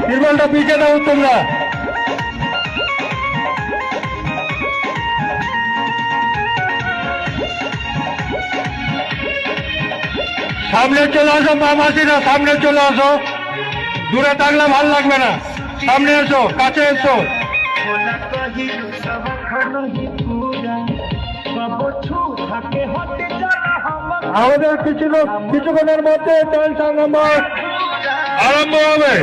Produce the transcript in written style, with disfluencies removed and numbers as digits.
তিরপলটা পিছিয়ে দাও তোমরা। সামনে চলে আসো মা মাসিরা, সামনে চলে আসো, দূরে থাকলে ভাল লাগবে না, সামনে এসো, কাছে এসো। আমাদের কিছুক্ষণের মধ্যে ডান্স আরম্ভ হবে।